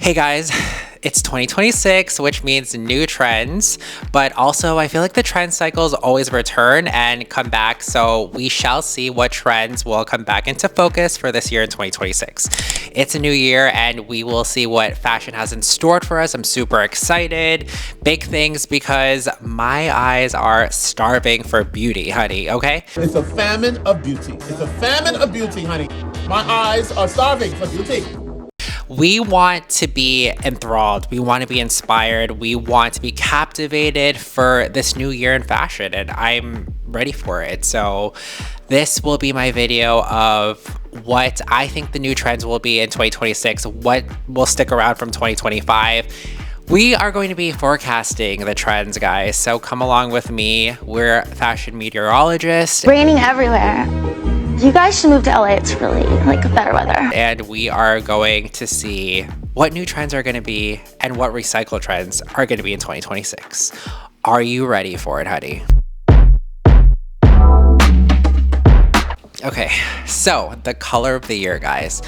Hey guys, it's 2026, which means new trends, but also I feel like the trend cycles always return and come back, so we shall see what trends will come back into focus for this year in 2026. It's a new year and we will see what fashion has in store for us. I'm super excited. Big things because my eyes are starving for beauty, honey, okay? It's a famine of beauty. It's a famine of beauty, honey. My eyes are starving for beauty. We want to be enthralled. We want to be inspired. We want to be captivated for this new year in fashion, and I'm ready for it. So this will be my video of what I think the new trends will be in 2026, what will stick around from 2025. We are going to be forecasting the trends, guys, so come along with me. We're fashion meteorologists. Raining everywhere. You guys should move to LA. It's really better weather. And we are going to see what new trends are going to be and what recycle trends are going to be in 2026. Are you ready for it, honey? Okay, so the color of the year, guys.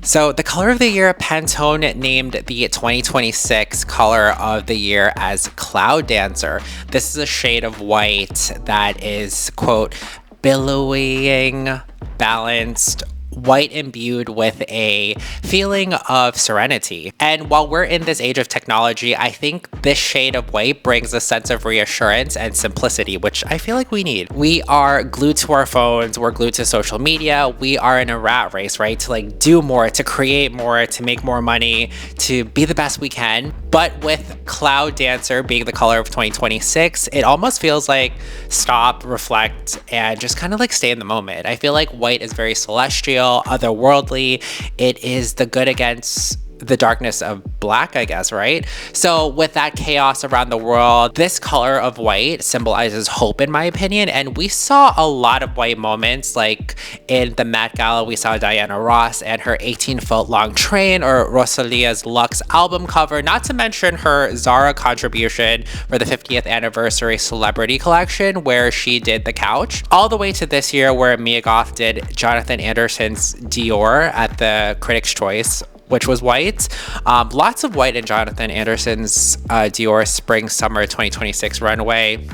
So the color of the year, Pantone named the 2026 color of the year as Cloud Dancer. This is a shade of white that is, quote, billowing, balanced, white imbued with a feeling of serenity. And while we're in this age of technology, I think this shade of white brings a sense of reassurance and simplicity, which I feel like we need. We are glued to our phones, we're glued to social media, we are in a rat race, right? To do more, to create more, to make more money, to be the best we can. But with Cloud Dancer being the color of 2026, it almost feels like stop, reflect, and just kind of stay in the moment. I feel like white is very celestial, otherworldly. It is the good against the darkness of black, I guess, right? So with that chaos around the world, this color of white symbolizes hope, in my opinion. And we saw a lot of white moments, like in the Met Gala, we saw Diana Ross and her 18-foot long train, or Rosalia's Luxe album cover, not to mention her Zara contribution for the 50th anniversary celebrity collection, where she did the couch, all the way to this year where Mia Goth did Jonathan Anderson's Dior at the Critics' Choice, which was white. Lots of white in Jonathan Anderson's Dior Spring Summer 2026 runway.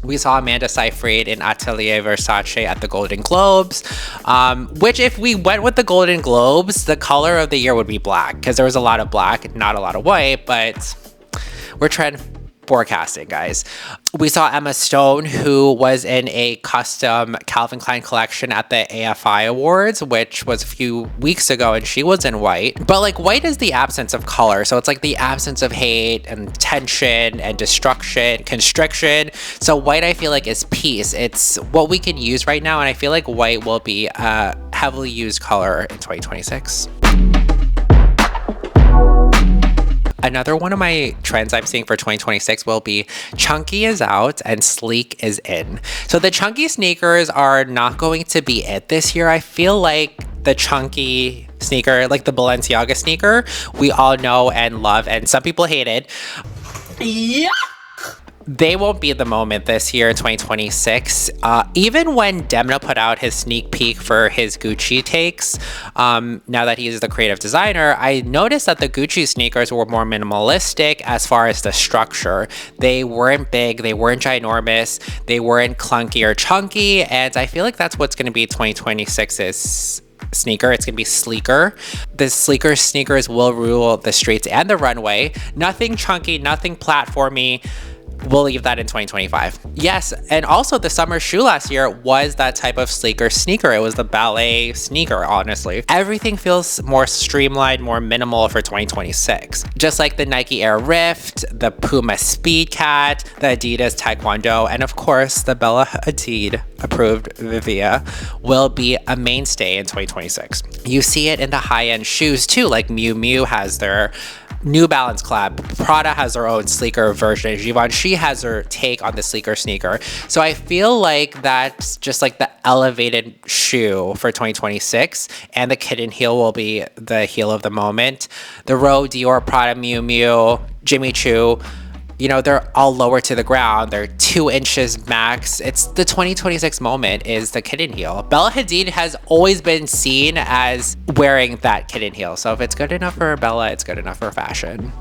We saw Amanda Seyfried in Atelier Versace at the Golden Globes, which if we went with the Golden Globes, the color of the year would be black, because there was a lot of black, not a lot of white, but we're trend forecasting, guys. We saw Emma Stone, who was in a custom Calvin Klein collection at the AFI Awards, which was a few weeks ago, and she was in white. But white is the absence of color, so it's the absence of hate and tension and destruction, constriction. So white, I feel like, is peace. It's what we can use right now, and I feel like white will be a heavily used color in 2026. Another one of my trends I'm seeing for 2026 will be chunky is out and sleek is in. So the chunky sneakers are not going to be it this year. I feel like the chunky sneaker, like the Balenciaga sneaker, we all know and love, and some people hate it. Yeah. They won't be the moment this year in 2026. Even when Demna put out his sneak peek for his Gucci takes, now that he is the creative designer, I noticed that the Gucci sneakers were more minimalistic as far as the structure. They weren't big, they weren't ginormous, they weren't clunky or chunky, and I feel like that's what's going to be 2026's sneaker. It's gonna be sleeker. The sleeker sneakers will rule the streets and the runway. Nothing chunky, nothing platformy. We'll leave that in 2025. Yes, and also the summer shoe last year was that type of sleeker sneaker. It was the ballet sneaker, honestly. Everything feels more streamlined, more minimal for 2026. Just like the Nike Air Rift, the Puma Speed Cat, the Adidas Taekwondo, and of course the Bella Hadid approved Vivia will be a mainstay in 2026. You see it in the high-end shoes too, like Miu Miu has their New Balance collab. Prada has their own sleeker version. Givenchy has her take on the sleeker sneaker. So I feel like that's just the elevated shoe for 2026, and the kitten heel will be the heel of the moment. The Row, Dior, Prada, Miu Miu, Jimmy Choo, You know, they're all lower to the ground. They're 2 inches max. It's the 2026 moment is the kitten heel. Bella Hadid has always been seen as wearing that kitten heel. So if it's good enough for Bella, it's good enough for fashion.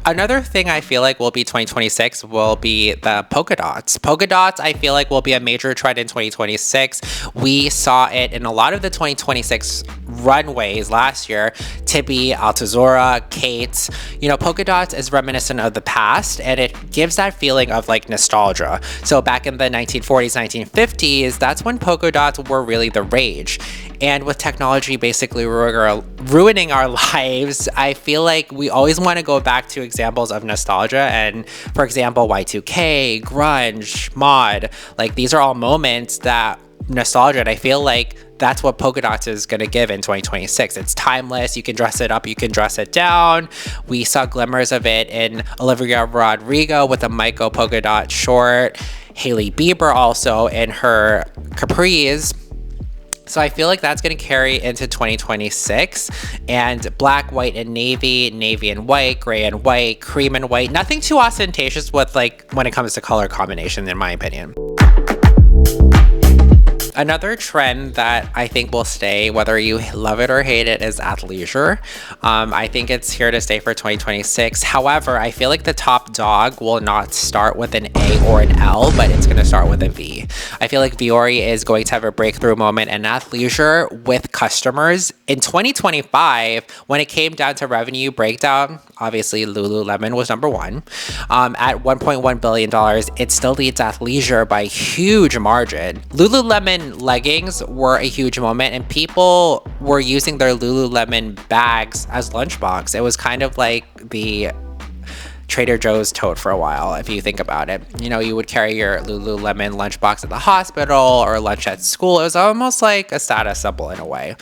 Another thing I feel like will be 2026 will be the polka dots. Polka dots, I feel like will be a major trend in 2026. We saw it in a lot of the 2026 runways last year. Tibby, Altazora, Kate. You know, polka dots is reminiscent of the past, and it gives that feeling of like nostalgia. So back in the 1940s, 1950s, that's when polka dots were really the rage. And with technology basically ruining our lives, I feel like we always want to go back to examples of nostalgia. And for example, Y2K, grunge, mod, like these are all moments that nostalgia. And I feel like that's what polka dots is going to give in 2026. It's timeless. You can dress it up. You can dress it down. We saw glimmers of it in Olivia Rodrigo with a Michael polka dot short. Hailey Bieber also in her capris. So I feel like that's going to carry into 2026, and black, white, and navy, navy and white, gray and white, cream and white. Nothing too ostentatious with like when it comes to color combination, in my opinion. Another trend that I think will stay, whether you love it or hate it, is athleisure. I think it's here to stay for 2026. However, I feel like the top dog will not start with an A or an L, but it's going to start with a V. I feel like Vuori is going to have a breakthrough moment in athleisure with customers. In 2025, when it came down to revenue breakdown, obviously Lululemon was number one. At $1.1 billion, it still leads athleisure by a huge margin. Lululemon leggings were a huge moment, and people were using their Lululemon bags as lunchbox. It was kind of like the Trader Joe's tote for a while, if you think about it. You know, you would carry your Lululemon lunchbox at the hospital or lunch at school. It was almost like a status symbol in a way.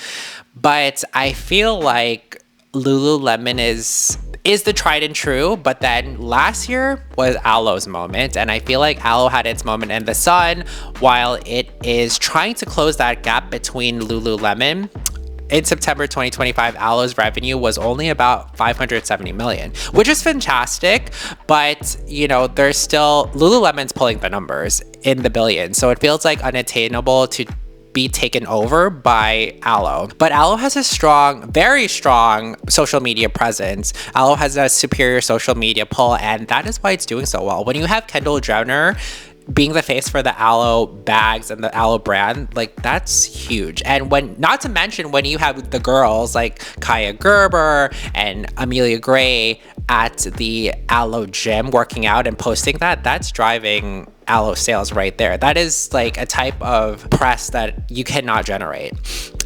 But I feel like Lululemon is the tried and true, but then last year was Aloe's moment, and I feel like Aloe had its moment in the sun while it is trying to close that gap between Lululemon. In September 2025, Aloe's revenue was only about $570 million, which is fantastic, but you know, there's still Lululemon's pulling the numbers in the billions, so it feels like unattainable to be taken over by Aloe. But Aloe has a strong, very strong social media presence. Aloe has a superior social media pull, and that is why it's doing so well. When you have Kendall Jenner being the face for the Aloe bags and the Aloe brand, like that's huge. And when, not to mention when you have the girls like Kaya Gerber and Amelia Gray at the Aloe gym working out and posting that, that's driving Aloe sales right there. That is like a type of press that you cannot generate.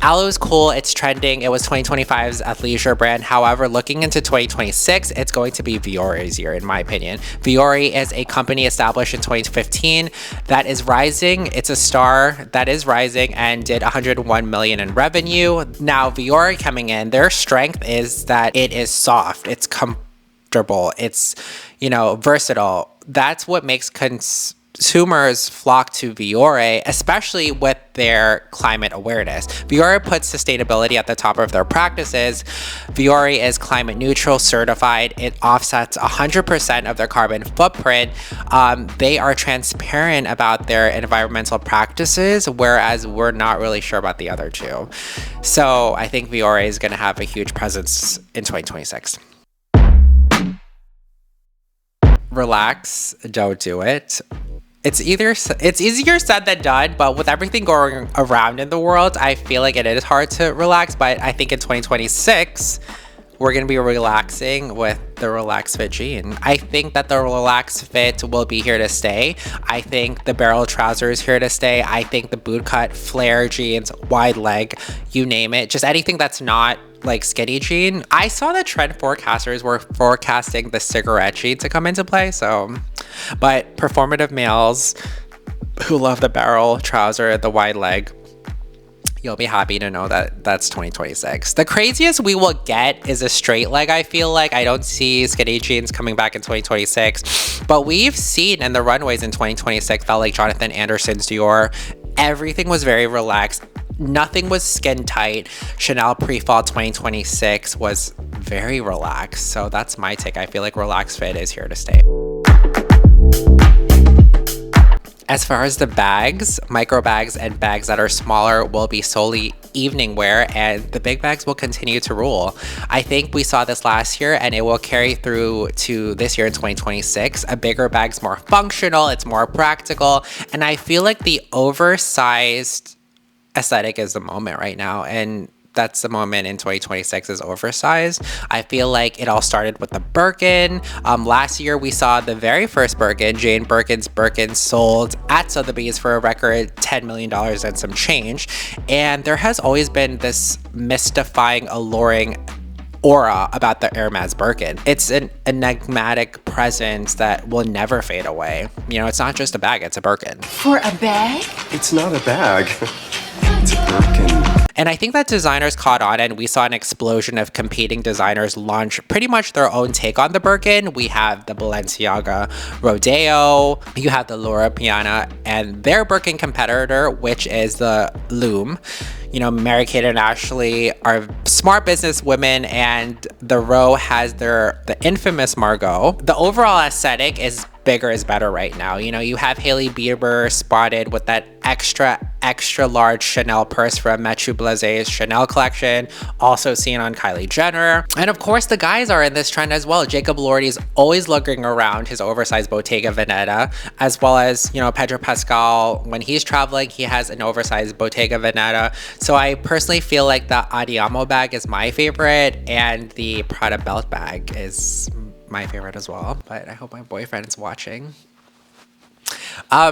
Aloe is cool, it's trending. It was 2025's athleisure brand. However, looking into 2026, it's going to be Vuori's year, in my opinion. Vuori is a company established in 2015 that is rising. It's a star that is rising and did 101 million in revenue. Now, Vuori coming in, their strength is that it is soft, it's comfortable, it's, you know, versatile. That's what makes consumers flock to Vuori, especially with their climate awareness. Vuori puts sustainability at the top of their practices. Vuori is climate neutral certified. It offsets 100% of their carbon footprint. They are transparent about their environmental practices, whereas we're not really sure about the other two. So I think Vuori is going to have a huge presence in 2026. Relax, don't do it. It's easier said than done, but with everything going around in the world, I feel like it is hard to relax. But I think in 2026, we're going to be relaxing with the Relax Fit jean. I think that the Relax Fit will be here to stay. I think the barrel trouser is here to stay. I think the boot cut, flare jeans, wide leg, you name it, just anything that's not like skinny jean. I saw that trend forecasters were forecasting the cigarette jean to come into play. So, but performative males who love the barrel trouser, the wide leg, you'll be happy to know that that's 2026. The craziest we will get is a straight leg. I feel like I don't see skinny jeans coming back in 2026, but we've seen in the runways in 2026 felt like Jonathan Anderson's Dior. Everything was very relaxed. nothing was skin tight. Chanel pre-fall 2026 was very relaxed. So that's my take. I feel like relaxed fit is here to stay. As far as the bags, micro bags and bags that are smaller will be solely evening wear, and the big bags will continue to rule. I think we saw this last year and it will carry through to this year in 2026. A bigger bag's more functional, it's more practical, and I feel like the oversized aesthetic is the moment right now, and that's the moment in 2026 is oversized. I feel like it all started with the Birkin. Last year we saw the very first Birkin, Jane Birkin's Birkin, sold at Sotheby's for a record $10 million and some change. And there has always been this mystifying, alluring aura about the Hermes Birkin. It's an enigmatic presence that will never fade away. You know, it's not just a bag, it's a Birkin. For a bag? It's not a bag. It's a Birkin. And I think that designers caught on, and we saw an explosion of competing designers launch pretty much their own take on the Birkin. We have the Balenciaga Rodeo, you have the Loro Piana, and their Birkin competitor, which is the Loom. You know, Mary-Kate and Ashley are smart business women, and the Row has the infamous Margot. The overall aesthetic is bigger is better right now. You know, you have Hailey Bieber spotted with that extra large Chanel purse from Mathieu Blaze's Chanel collection, also seen on Kylie Jenner. And of course, the guys are in this trend as well. Jacob Elordi's always looking around his oversized Bottega Veneta, as well as, you know, Pedro Pascal, when he's traveling, he has an oversized Bottega Veneta. So I personally feel like the Andiamo bag is my favorite, and the Prada belt bag is my favorite as well, but I hope my boyfriend is watching.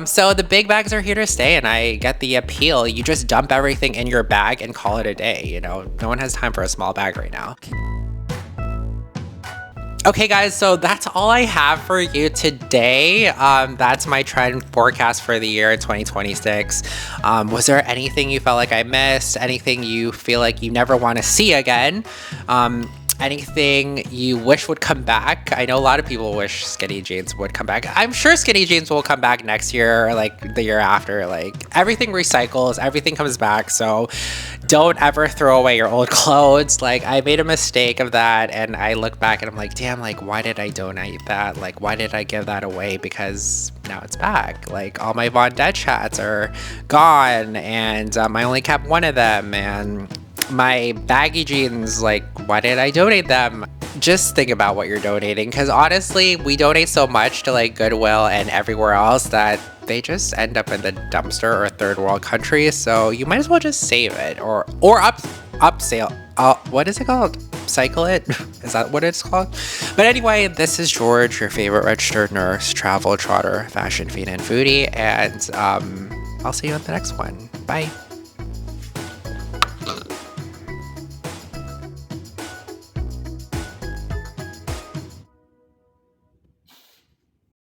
So the big bags are here to stay, and I get the appeal. You just dump everything in your bag and call it a day. You know, no one has time for a small bag right now. Okay guys, so that's all I have for you today. That's my trend forecast for the year 2026. Was there anything you felt like I missed? Anything you feel like you never want to see again? Anything you wish would come back? I know a lot of people wish skinny jeans would come back. I'm sure skinny jeans will come back next year, or like the year after. Like, everything recycles, everything comes back. So don't ever throw away your old clothes. Like, I made a mistake of that, and I look back and I'm like, damn, like, why did I donate that? Like, why did I give that away? Because now it's back. Like, all my Von Dutch hats are gone, and I only kept one of them, and my baggy jeans, like, why did I donate them? Just think about what you're donating, because honestly, we donate so much to like Goodwill and everywhere else that they just end up in the dumpster or third world countries. So you might as well just save it or upsell. What is it called? Cycle it? Is that what it's called? But anyway, this is George, your favorite registered nurse, travel trotter, fashion fiend, and foodie, and I'll see you on the next one. Bye.